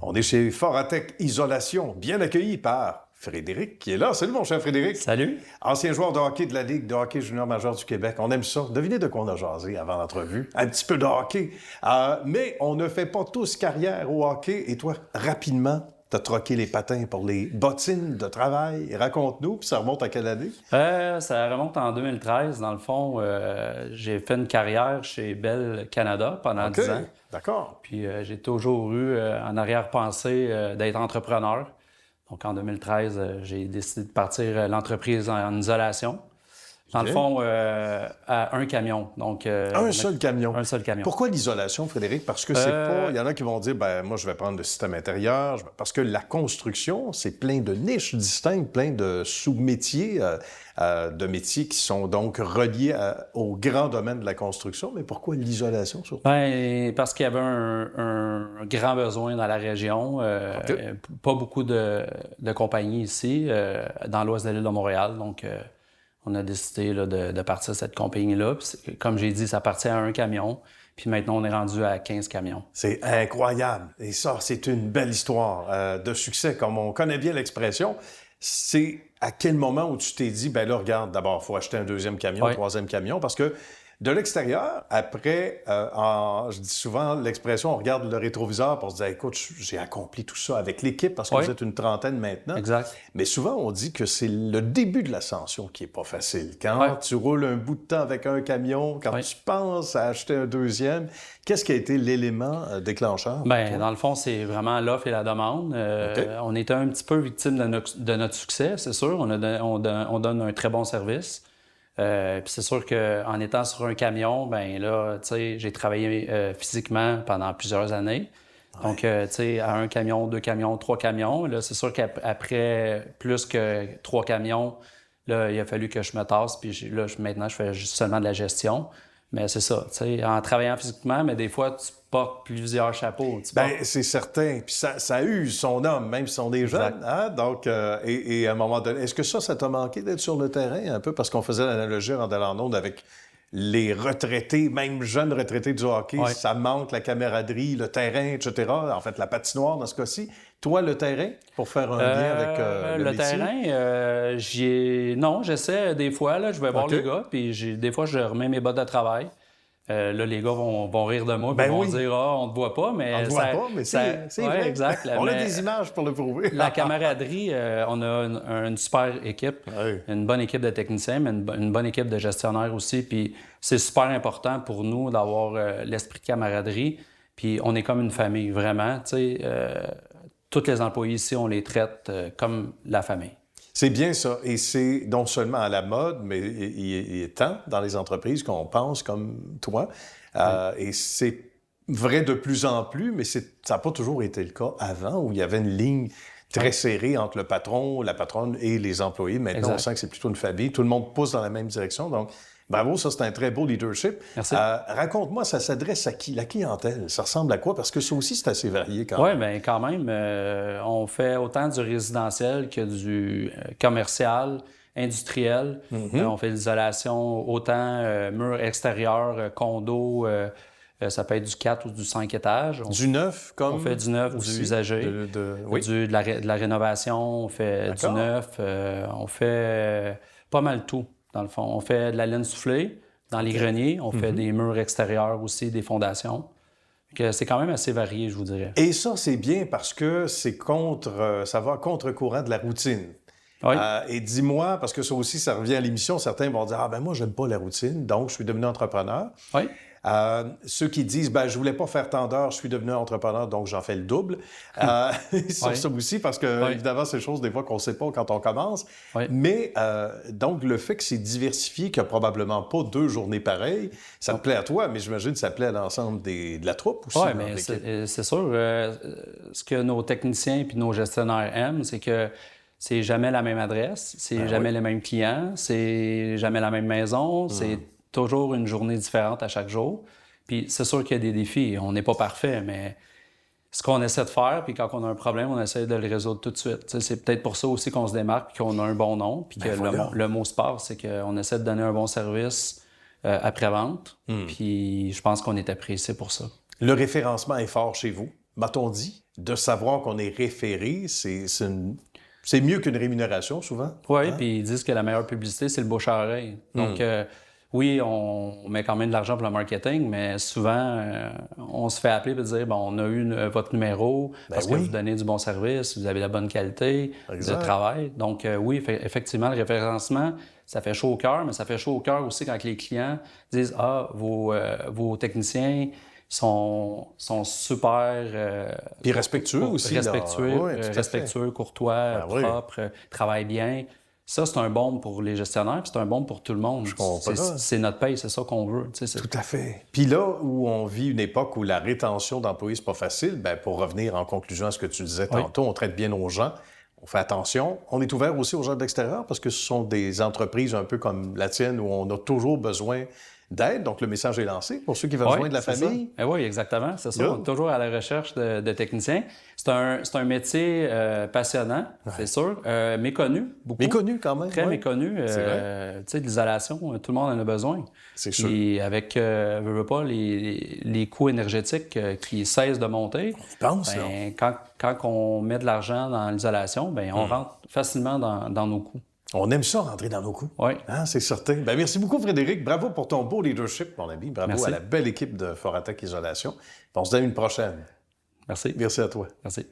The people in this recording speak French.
On est chez Foratec Isolation, bien accueilli par Frédéric qui est là. Salut mon cher Frédéric. Salut. Ancien joueur de hockey de la Ligue de hockey junior majeur du Québec. On aime ça. Devinez de quoi on a jasé avant l'entrevue. Un petit peu de hockey. Mais on ne fait pas tous carrière au hockey. Et toi, rapidement, t'as troqué les patins pour les bottines de travail. Raconte-nous, puis ça remonte à quelle année? Ça remonte en 2013. Dans le fond, j'ai fait une carrière chez Bell Canada pendant 10 ans. D'accord. Puis j'ai toujours eu en arrière-pensée d'être entrepreneur. Donc en 2013, j'ai décidé de partir l'entreprise en isolation. Dans le fond, à un camion. Donc, un seul camion? Un seul camion. Pourquoi l'isolation, Frédéric? Parce que c'est pas... Il y en a qui vont dire, ben moi, je vais prendre le système intérieur. Parce que la construction, c'est plein de niches distinctes, plein de sous-métiers, de métiers qui sont donc reliés au grand domaine de la construction. Mais pourquoi l'isolation, surtout? Bien, parce qu'il y avait un grand besoin dans la région. Pas beaucoup de compagnies ici, dans l'ouest de l'île de Montréal. Donc, on a décidé là, de partir cette compagnie-là. Puis, comme j'ai dit, ça partait à un camion. Puis maintenant, on est rendu à 15 camions. C'est incroyable. Et ça, c'est une belle histoire de succès, comme on connaît bien l'expression. C'est à quel moment où tu t'es dit, ben là, regarde, d'abord, il faut acheter un deuxième camion, un troisième camion, parce que de l'extérieur, après, je dis souvent l'expression, on regarde le rétroviseur pour se dire, écoute, j'ai accompli tout ça avec l'équipe parce que vous êtes une trentaine maintenant. Exact. Mais souvent, on dit que c'est le début de l'ascension qui est pas facile. Quand tu roules un bout de temps avec un camion, quand tu penses à acheter un deuxième, qu'est-ce qui a été l'élément déclencheur? Bien, dans le fond, c'est vraiment l'offre et la demande. On était un petit peu victime de notre succès, c'est sûr. On donne un très bon service. Puis c'est sûr qu'en étant sur un camion, ben là, tu sais, j'ai travaillé physiquement pendant plusieurs années. Donc, tu sais, à un camion, 2 camions, 3 camions. Là, c'est sûr qu'après plus que 3 camions, là, il a fallu que je me tasse. Puis là, maintenant, je fais juste seulement de la gestion. Mais c'est ça, tu sais, en travaillant physiquement, mais des fois, tu portes plusieurs chapeaux. Bien, c'est certain. Puis ça use son homme, même si sont des jeunes. Hein? Donc, et à un moment donné, est-ce que ça t'a manqué d'être sur le terrain un peu? Parce qu'on faisait l'analogie en allant en onde avec les retraités, même jeunes retraités du hockey. Ça manque la camaraderie, le terrain, etc. En fait, la patinoire dans ce cas-ci. Toi, le terrain, pour faire un lien avec le métier? Terrain, non, j'essaie des fois, là, je vais voir les gars, puis des fois, je remets mes bottes de travail. Là, les gars vont rire de moi, puis vont dire « Ah, on te voit pas », mais... On te voit pas, mais c'est vrai. Exact. On a des images pour le prouver. La camaraderie, on a une super équipe, une bonne équipe de techniciens, mais une bonne équipe de gestionnaires aussi, puis c'est super important pour nous d'avoir l'esprit de camaraderie, puis on est comme une famille, vraiment, tu sais. Tous les employés ici, on les traite comme la famille. C'est bien ça. Et c'est non seulement à la mode, mais il est temps dans les entreprises qu'on pense comme toi. Et c'est vrai de plus en plus, mais ça n'a pas toujours été le cas avant, où il y avait une ligne très serrée entre le patron, la patronne et les employés. Maintenant, on sent que c'est plutôt une famille. Tout le monde pousse dans la même direction. Donc, bravo, ça, c'est un très beau leadership. Merci. Raconte-moi, ça s'adresse à qui? La clientèle, ça ressemble à quoi? Parce que ça aussi, c'est assez varié quand même. Oui, bien, quand même. On fait autant du résidentiel que du commercial, industriel. On fait de l'isolation, autant murs extérieurs, condos, ça peut être du 4 ou du 5 étages. Du neuf, comme? On fait du neuf, du usagé, de la rénovation, on fait du neuf, on fait pas mal tout. Dans le fond, on fait de la laine soufflée dans les greniers. On fait des murs extérieurs aussi, des fondations. C'est quand même assez varié, je vous dirais. Et ça, c'est bien parce que ça va à contre-courant de la routine. Oui. Et dis-moi, parce que ça aussi, ça revient à l'émission, certains vont dire « Ah ben moi, j'aime pas la routine, donc je suis devenu entrepreneur. » Oui. Ceux qui disent, ben, je voulais pas faire tant d'heures, je suis devenu entrepreneur, donc j'en fais le double. Sur ça aussi, parce que, évidemment, c'est des choses, des fois, qu'on sait pas quand on commence. Mais, donc, le fait que c'est diversifié, qu'il n'y a probablement pas 2 journées pareilles, ça te plaît à toi, mais j'imagine que ça plaît à l'ensemble de la troupe aussi. Oui, mais c'est sûr. Ce que nos techniciens et nos gestionnaires aiment, c'est que c'est jamais la même adresse, c'est jamais les mêmes clients, c'est jamais la même maison, c'est toujours une journée différente à chaque jour. Puis c'est sûr qu'il y a des défis. On n'est pas parfait, mais ce qu'on essaie de faire, puis quand on a un problème, on essaie de le résoudre tout de suite. T'sais, c'est peut-être pour ça aussi qu'on se démarque, puis qu'on a un bon nom, puis que le mot se passe, c'est qu'on essaie de donner un bon service après-vente. Puis je pense qu'on est apprécié pour ça. Le référencement est fort chez vous. m'a-t-on dit, de savoir qu'on est référé, c'est mieux qu'une rémunération, souvent. Oui, puis ils disent que la meilleure publicité, c'est le bouche à oreille. Donc, oui, on met quand même de l'argent pour le marketing, mais souvent, on se fait appeler pour dire, bon, on a eu votre numéro parce que vous donnez du bon service, vous avez la bonne qualité de travail. Donc, oui, effectivement, le référencement, ça fait chaud au cœur, mais ça fait chaud au cœur aussi quand les clients disent, ah, vos techniciens sont super... Puis respectueux aussi. Respectueux, courtois, propres, travaillent bien. Ça, c'est un bon pour les gestionnaires, puis c'est un bon pour tout le monde. C'est notre paye, c'est ça qu'on veut. Tout à fait. Puis là où on vit une époque où la rétention d'employés, c'est pas facile, bien, pour revenir en conclusion à ce que tu disais tantôt, on traite bien nos gens, on fait attention. On est ouvert aussi aux gens de l'extérieur parce que ce sont des entreprises un peu comme la tienne où on a toujours besoin d'aide. Donc, le message est lancé pour ceux qui veulent rejoindre la famille. Oui, exactement. C'est ça. On est toujours à la recherche de techniciens. C'est un métier passionnant, c'est sûr. Méconnu, beaucoup. Méconnu, quand même. Très méconnu. Tu sais, l'isolation, tout le monde en a besoin. C'est sûr. Et avec, veux pas, les coûts énergétiques qui cessent de monter, quand on met de l'argent dans l'isolation, on rentre facilement dans nos coûts. On aime ça, rentrer dans nos coups. Oui. Hein, c'est certain. Bien, merci beaucoup, Frédéric. Bravo pour ton beau leadership, mon ami. Bravo à la belle équipe de Foratec Isolation. On se donne une prochaine. Merci. Merci à toi. Merci.